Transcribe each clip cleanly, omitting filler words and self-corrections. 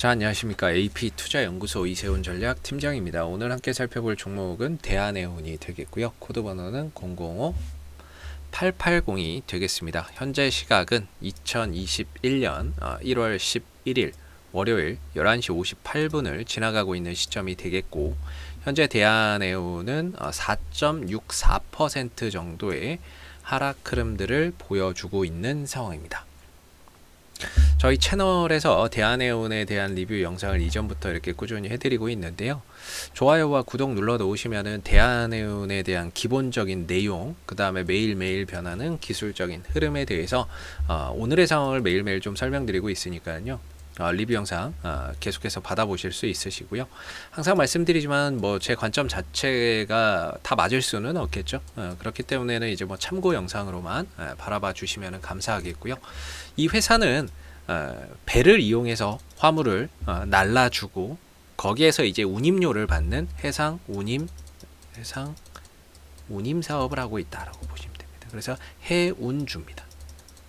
자, 안녕하십니까. AP투자연구소 이세훈 전략팀장입니다. 오늘 함께 살펴볼 종목은 대한해운이 되겠고요. 코드번호는 005880이 되겠습니다. 현재 시각은 2021년 1월 11일 월요일 11시 58분을 지나가고 있는 시점이 되겠고, 현재 대한해운은 4.64% 정도의 하락 흐름들을 보여주고 있는 상황입니다. 저희 채널에서 대한해운에 대한 리뷰 영상을 이전부터 이렇게 꾸준히 해드리고 있는데요. 좋아요와 구독 눌러 놓으시면은 대한해운에 대한 기본적인 내용, 그 다음에 매일매일 변하는 기술적인 흐름에 대해서 오늘의 상황을 매일매일 좀 설명드리고 있으니까요. 리뷰 영상 계속해서 받아보실 수 있으시고요. 항상 말씀드리지만 뭐 제 관점 자체가 다 맞을 수는 없겠죠. 그렇기 때문에는 이제 뭐 참고 영상으로만 바라봐 주시면 감사하겠고요. 이 회사는 배를 이용해서 화물을 날라주고 거기에서 이제 운임료를 받는 해상 운임 사업을 하고 있다라고 보시면 됩니다. 그래서 해운주입니다.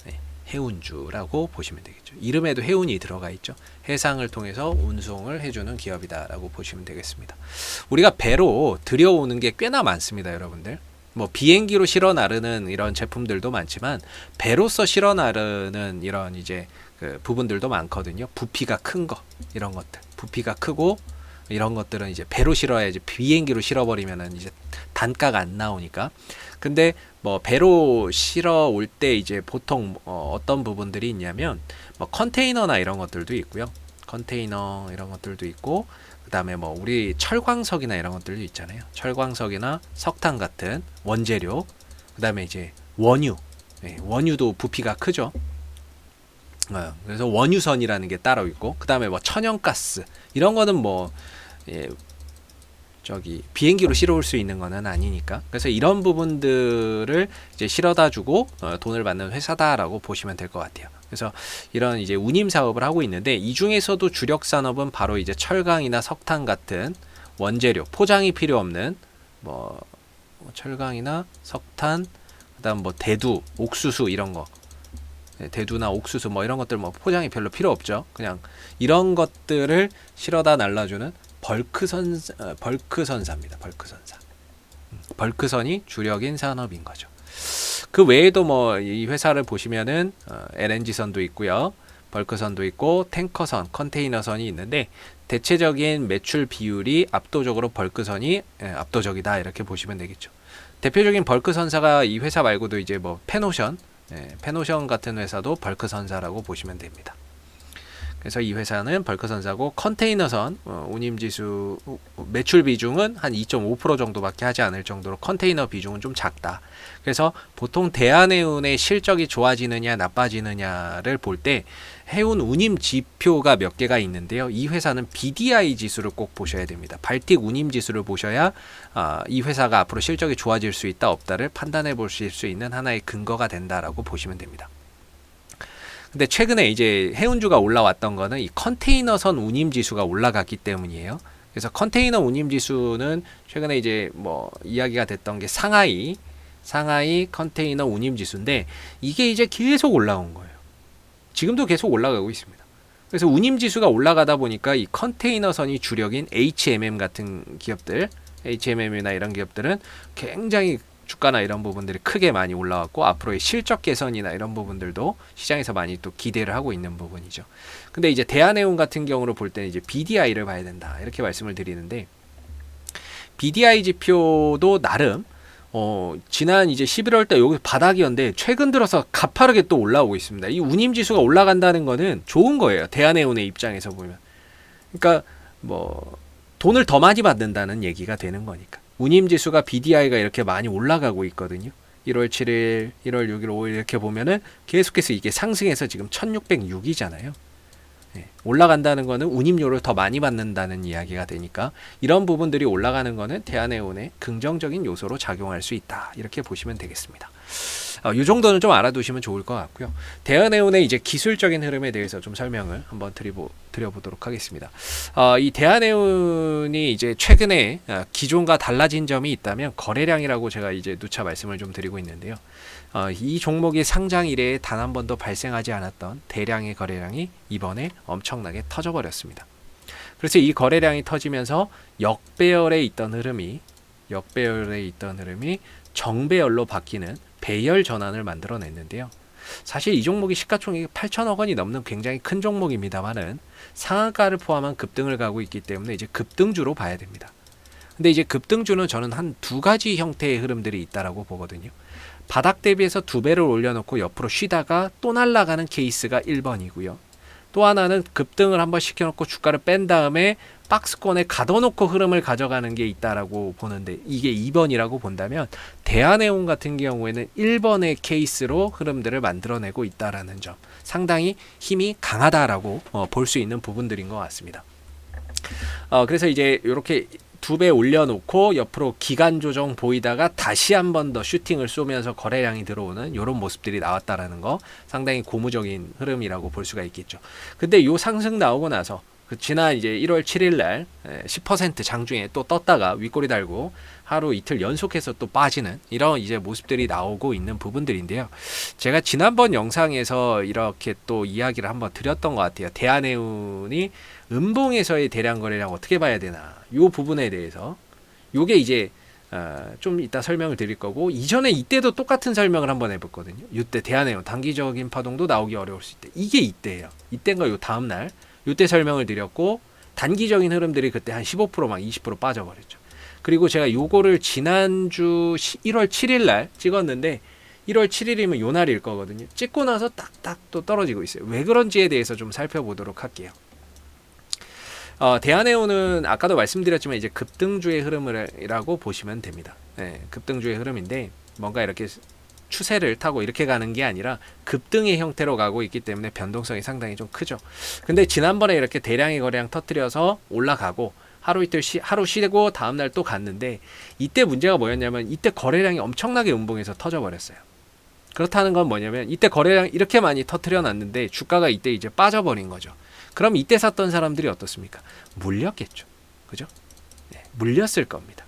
네, 해운주라고 보시면 되겠죠. 이름에도 해운이 들어가 있죠. 해상을 통해서 운송을 해주는 기업이다라고 보시면 되겠습니다. 우리가 배로 들여오는 게 꽤나 많습니다, 여러분들. 뭐 비행기로 실어 나르는 이런 제품들도 많지만 배로서 실어 나르는 이런 이제 그 부분들도 많거든요. 부피가 큰 거, 이런 것들, 부피가 크고 이런 것들은 이제 배로 실어야지, 비행기로 실어버리면은 이제 단가가 안 나오니까. 근데 뭐 배로 실어 올 때 이제 보통 어떤 부분들이 있냐면 뭐 컨테이너나 이런 것들도 있고요. 컨테이너 이런 것들도 있고, 그 다음에 뭐 우리 철광석이나 이런 것들도 있잖아요. 철광석이나 석탄 같은 원재료, 그 다음에 이제 원유, 원유도 부피가 크죠. 그래서 원유선이라는 게 따로 있고, 그 다음에 뭐 천연가스 이런 거는 뭐 저기 비행기로 실어올 수 있는 거는 아니니까. 그래서 이런 부분들을 이제 실어다 주고 돈을 받는 회사다라고 보시면 될 것 같아요. 그래서 이런 이제 운임 사업을 하고 있는데, 이 중에서도 주력 산업은 바로 이제 철강이나 석탄 같은 원재료, 포장이 필요 없는 뭐 철강이나 석탄, 그다음 뭐 대두, 옥수수 이런 거, 대두나 옥수수 뭐 이런 것들 뭐 포장이 별로 필요 없죠. 그냥 이런 것들을 실어다 날라주는 벌크선사입니다. 벌크선사. 벌크선이 주력인 산업인 거죠. 그 외에도 뭐 이 회사를 보시면은 LNG선도 있고요. 벌크선도 있고 탱커선, 컨테이너선이 있는데, 대체적인 매출 비율이 압도적으로 벌크선이 압도적이다, 이렇게 보시면 되겠죠. 대표적인 벌크선사가 이 회사 말고도 이제 뭐 페노션, 페노션 같은 회사도 벌크선사라고 보시면 됩니다. 그래서 이 회사는 벌크선사고, 컨테이너선 운임지수 매출 비중은 한 2.5% 정도밖에 하지 않을 정도로 컨테이너 비중은 좀 작다. 그래서 보통 대한해운의 실적이 좋아지느냐 나빠지느냐를 볼 때 해운 운임 지표가 몇 개가 있는데요. 이 회사는 BDI 지수를 꼭 보셔야 됩니다. 발틱 운임 지수를 보셔야 이 회사가 앞으로 실적이 좋아질 수 있다 없다를 판단해 보실 수 있는 하나의 근거가 된다라고 보시면 됩니다. 근데 최근에 이제 해운주가 올라왔던 거는 이 컨테이너선 운임 지수가 올라갔기 때문이에요. 그래서 컨테이너 운임 지수는 최근에 이제 뭐 이야기가 됐던 게 상하이 컨테이너 운임 지수인데, 이게 이제 계속 올라온 거예요. 지금도 계속 올라가고 있습니다. 그래서 운임 지수가 올라가다 보니까 이 컨테이너선이 주력인 HMM 같은 기업들, HMM이나 이런 기업들은 굉장히 주가나 이런 부분들이 크게 많이 올라왔고, 앞으로의 실적 개선이나 이런 부분들도 시장에서 많이 또 기대를 하고 있는 부분이죠. 근데 이제 대한해운 같은 경우로 볼 때는 이제 BDI를 봐야 된다, 이렇게 말씀을 드리는데, BDI 지표도 나름 지난 이제 11월 달 여기 바닥이었는데 최근 들어서 가파르게 또 올라오고 있습니다. 이 운임 지수가 올라간다는 거는 좋은 거예요, 대한해운의 입장에서 보면. 그러니까 뭐 돈을 더 많이 받는다는 얘기가 되는 거니까. 운임지수가 BDI가 이렇게 많이 올라가고 있거든요. 1월 7일, 1월 6일, 5일 이렇게 보면은 계속해서 이게 상승해서 지금 1606이잖아요. 올라간다는 거는 운임료를 더 많이 받는다는 이야기가 되니까, 이런 부분들이 올라가는 거는 대한해운의 긍정적인 요소로 작용할 수 있다, 이렇게 보시면 되겠습니다. 이 정도는 좀 알아두시면 좋을 것 같고요. 대한해운의 이제 기술적인 흐름에 대해서 좀 설명을 한번 드려보도록 하겠습니다. 이 대한해운이 이제 최근에 기존과 달라진 점이 있다면 거래량이라고 제가 이제 누차 말씀을 좀 드리고 있는데요. 이 종목이 상장 이래에 단 한 번도 발생하지 않았던 대량의 거래량이 이번에 엄청나게 터져버렸습니다. 그래서 이 거래량이 터지면서 역배열에 있던 흐름이 정배열로 바뀌는 배열 전환을 만들어냈는데요. 사실 이 종목이 시가총액이 8천억 원이 넘는 굉장히 큰 종목입니다만은 상한가를 포함한 급등을 가고 있기 때문에 이제 급등주로 봐야 됩니다. 근데 이제 급등주는 저는 한 두 가지 형태의 흐름들이 있다라고 보거든요. 바닥 대비해서 2배를 올려놓고 옆으로 쉬다가 또 날아가는 케이스가 1번이고요. 또 하나는 급등을 한번 시켜놓고 주가를 뺀 다음에 박스권에 가둬놓고 흐름을 가져가는 게 있다라고 보는데, 이게 2번이라고 본다면 대한해운 같은 경우에는 1번의 케이스로 흐름들을 만들어내고 있다라는 점, 상당히 힘이 강하다라고 볼 수 있는 부분들인 것 같습니다. 그래서 이제 이렇게 2배 올려놓고 옆으로 기간 조정 보이다가 다시 한 번 더 슈팅을 쏘면서 거래량이 들어오는 이런 모습들이 나왔다라는 거, 상당히 고무적인 흐름이라고 볼 수가 있겠죠. 근데 요 상승 나오고 나서 지난 이제 1월 7일 날 10% 장중에 또 떴다가 윗꼬리 달고 하루 이틀 연속해서 또 빠지는 이런 이제 모습들이 나오고 있는 부분들인데요. 제가 지난번 영상에서 이렇게 또 이야기를 한번 드렸던 것 같아요. 대한해운이 음봉에서의 대량 거래량 어떻게 봐야 되나, 요 부분에 대해서 요게 이제 좀 이따 설명을 드릴 거고, 이전에 이때도 똑같은 설명을 한번 해봤거든요. 이때 대한해운 단기적인 파동도 나오기 어려울 수 있대. 이게 이때예요. 이때인가 요 다음날 요때 설명을 드렸고, 단기적인 흐름들이 그때 한 15% 막 20% 빠져버렸죠. 그리고 제가 요거를 지난주 1월 7일 날 찍었는데 1월 7일이면 요 날일 거거든요. 찍고 나서 딱딱 또 떨어지고 있어요. 왜 그런지에 대해서 좀 살펴보도록 할게요. 대한해운은 아까도 말씀드렸지만 이제 급등주의 흐름이라고 보시면 됩니다. 네, 급등주의 흐름인데 뭔가 이렇게 추세를 타고 이렇게 가는 게 아니라 급등의 형태로 가고 있기 때문에 변동성이 상당히 좀 크죠. 근데 지난번에 이렇게 대량의 거래량 터뜨려서 올라가고 하루 이틀 하루 쉬고 다음날 또 갔는데, 이때 문제가 뭐였냐면 이때 거래량이 엄청나게 음봉에서 터져버렸어요. 그렇다는 건 뭐냐면 이때 거래량 이렇게 많이 터뜨려 놨는데 주가가 이때 이제 빠져버린 거죠. 그럼 이때 샀던 사람들이 어떻습니까? 물렸겠죠. 그죠? 네, 물렸을 겁니다.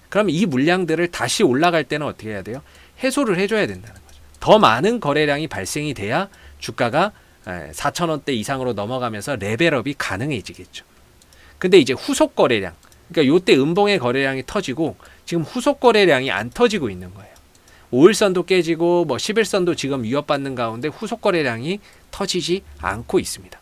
그럼 이 물량들을 다시 올라갈 때는 어떻게 해야 돼요? 해소를 해줘야 된다는 거죠. 더 많은 거래량이 발생이 돼야 주가가 4,000원대 이상으로 넘어가면서 레벨업이 가능해지겠죠. 근데 이제 후속 거래량, 그러니까 요때 음봉의 거래량이 터지고 지금 후속 거래량이 안 터지고 있는 거예요. 5일선도 깨지고 뭐 10일선도 지금 위협받는 가운데 후속 거래량이 터지지 않고 있습니다.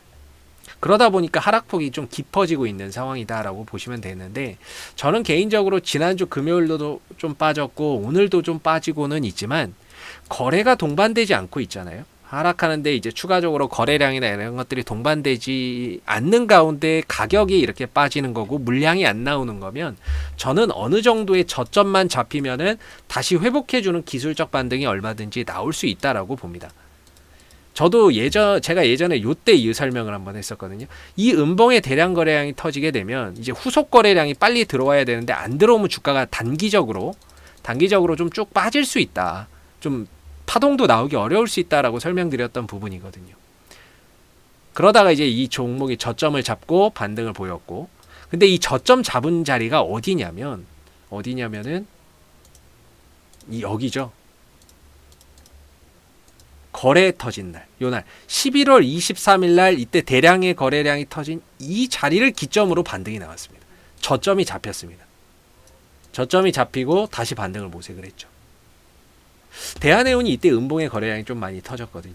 그러다 보니까 하락폭이 좀 깊어지고 있는 상황이다라고 보시면 되는데, 저는 개인적으로 지난주 금요일도 좀 빠졌고 오늘도 좀 빠지고는 있지만 거래가 동반되지 않고 있잖아요. 하락하는데 이제 추가적으로 거래량이나 이런 것들이 동반되지 않는 가운데 가격이 이렇게 빠지는 거고 물량이 안 나오는 거면, 저는 어느 정도의 저점만 잡히면은 다시 회복해주는 기술적 반등이 얼마든지 나올 수 있다라고 봅니다. 저도 제가 예전에 요때 이 설명을 한번 했었거든요. 이 음봉의 대량 거래량이 터지게 되면 이제 후속 거래량이 빨리 들어와야 되는데 안 들어오면 주가가 단기적으로 좀 쭉 빠질 수 있다. 좀 파동도 나오기 어려울 수 있다라고 설명드렸던 부분이거든요. 그러다가 이제 이 종목이 저점을 잡고 반등을 보였고, 근데 이 저점 잡은 자리가 어디냐면은 여기죠. 거래 터진 날, 요날 11월 23일 날 이때 대량의 거래량이 터진 이 자리를 기점으로 반등이 나왔습니다. 저점이 잡혔습니다. 저점이 잡히고 다시 반등을 모색을 했죠. 대한해운이 이때 음봉의 거래량이 좀 많이 터졌거든요.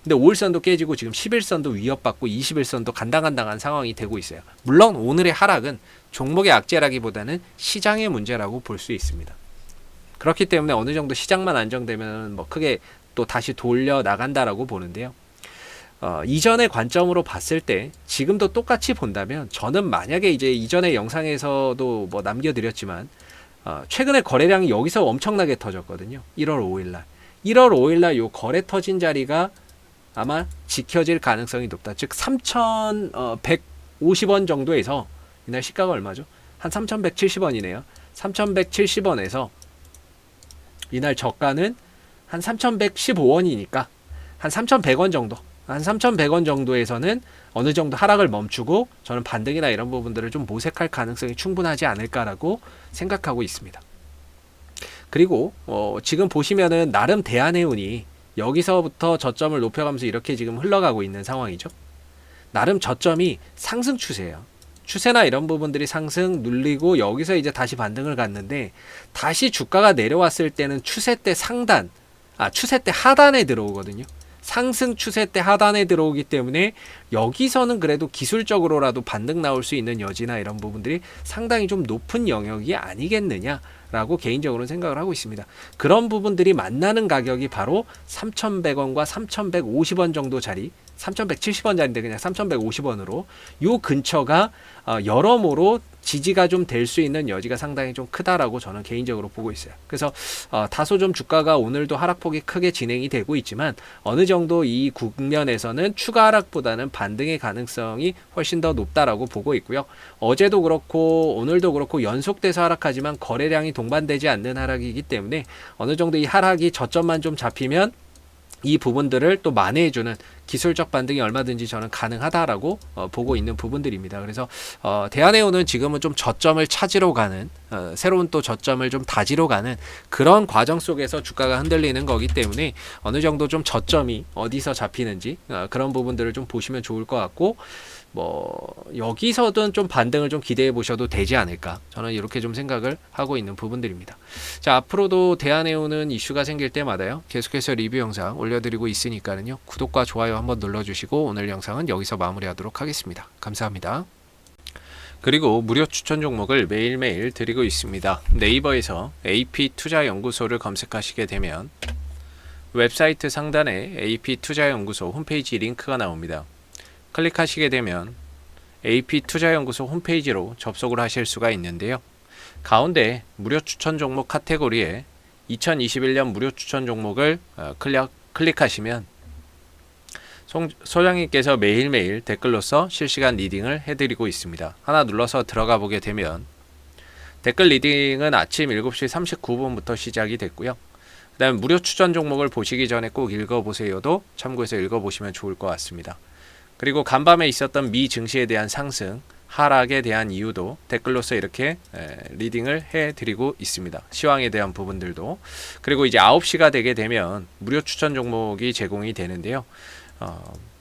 근데 5일선도 깨지고 지금 10일선도 위협받고 20일선도 간당간당한 상황이 되고 있어요. 물론 오늘의 하락은 종목의 악재라기보다는 시장의 문제라고 볼 수 있습니다. 그렇기 때문에 어느 정도 시장만 안정되면 뭐 크게 또 다시 돌려 나간다라고 보는데요. 이전의 관점으로 봤을 때 지금도 똑같이 본다면, 저는 만약에 이제 이전의 영상에서도 뭐 남겨드렸지만 최근에 거래량이 여기서 엄청나게 터졌거든요. 1월 5일날 요 거래 터진 자리가 아마 지켜질 가능성이 높다. 즉 3,150원 정도에서, 이날 시가가 얼마죠? 한 3,170원이네요. 3,170원에서 이날 저가는 한 3,115원이니까 한 3,100원 정도, 한 3,100원 정도에서는 어느 정도 하락을 멈추고 저는 반등이나 이런 부분들을 좀 모색할 가능성이 충분하지 않을까라고 생각하고 있습니다. 그리고 지금 보시면은 나름 대한해운이 여기서부터 저점을 높여가면서 이렇게 지금 흘러가고 있는 상황이죠. 나름 저점이 상승 추세예요. 추세나 이런 부분들이 상승 눌리고 여기서 이제 다시 반등을 갔는데 다시 주가가 내려왔을 때는 추세 때 추세 때 하단에 들어오거든요. 상승 추세 때 하단에 들어오기 때문에 여기서는 그래도 기술적으로라도 반등 나올 수 있는 여지나 이런 부분들이 상당히 좀 높은 영역이 아니겠느냐라고 개인적으로는 생각을 하고 있습니다. 그런 부분들이 만나는 가격이 바로 3,100원과 3,150원 정도 자리, 3,170원짜리인데 그냥 3,150원으로 요 근처가 여러모로 지지가 좀 될 수 있는 여지가 상당히 좀 크다라고 저는 개인적으로 보고 있어요. 그래서 다소 좀 주가가 오늘도 하락폭이 크게 진행이 되고 있지만 어느 정도 이 국면에서는 추가 하락보다는 반등의 가능성이 훨씬 더 높다라고 보고 있고요. 어제도 그렇고 오늘도 그렇고 연속돼서 하락하지만 거래량이 동반되지 않는 하락이기 때문에 어느 정도 이 하락이 저점만 좀 잡히면 이 부분들을 또 만회해주는 기술적 반등이 얼마든지 저는 가능하다라고 보고 있는 부분들입니다. 그래서 대한해운은 지금은 좀 저점을 찾으러 가는 새로운 또 저점을 좀 다지러 가는 그런 과정 속에서 주가가 흔들리는 거기 때문에 어느 정도 좀 저점이 어디서 잡히는지 그런 부분들을 좀 보시면 좋을 것 같고 여기서든 좀 반등을 좀 기대해 보셔도 되지 않을까 저는 이렇게 좀 생각을 하고 있는 부분들입니다. 자, 앞으로도 대한해운은 이슈가 생길 때마다요 계속해서 리뷰 영상 올려드리고 있으니까요 구독과 좋아요 한번 눌러주시고 오늘 영상은 여기서 마무리하도록 하겠습니다. 감사합니다. 그리고 무료 추천 종목을 매일매일 드리고 있습니다. 네이버에서 AP투자연구소를 검색하시게 되면 웹사이트 상단에 AP투자연구소 홈페이지 링크가 나옵니다. 클릭하시게 되면 AP투자연구소 홈페이지로 접속을 하실 수가 있는데요. 가운데 무료 추천 종목 카테고리에 2021년 무료 추천 종목을 클릭하시면 소장님께서 매일매일 댓글로서 실시간 리딩을 해드리고 있습니다. 하나 눌러서 들어가 보게 되면 댓글 리딩은 아침 7시 39분부터 시작이 됐고요. 그 다음 무료 추천 종목을 보시기 전에 꼭 읽어보세요도 참고해서 읽어보시면 좋을 것 같습니다. 그리고 간밤에 있었던 미 증시에 대한 상승, 하락에 대한 이유도 댓글로서 이렇게 리딩을 해드리고 있습니다. 시황에 대한 부분들도. 그리고 이제 9시가 되게 되면 무료 추천 종목이 제공이 되는데요.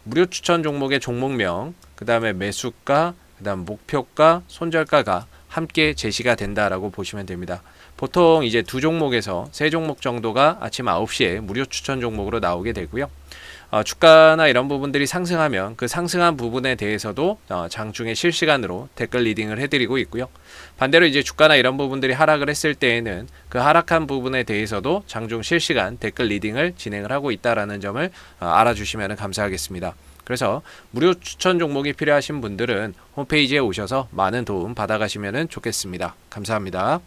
무료 추천 종목의 종목명, 그 다음에 매수가, 그 다음 목표가, 손절가가 함께 제시가 된다라고 보시면 됩니다. 보통 이제 2종목에서 3종목 정도가 아침 9시에 무료 추천 종목으로 나오게 되고요. 주가나 이런 부분들이 상승하면 그 상승한 부분에 대해서도 장중에 실시간으로 댓글 리딩을 해드리고 있고요. 반대로 이제 주가나 이런 부분들이 하락을 했을 때에는 그 하락한 부분에 대해서도 장중 실시간 댓글 리딩을 진행을 하고 있다라는 점을 알아주시면 감사하겠습니다. 그래서 무료 추천 종목이 필요하신 분들은 홈페이지에 오셔서 많은 도움 받아가시면 좋겠습니다. 감사합니다.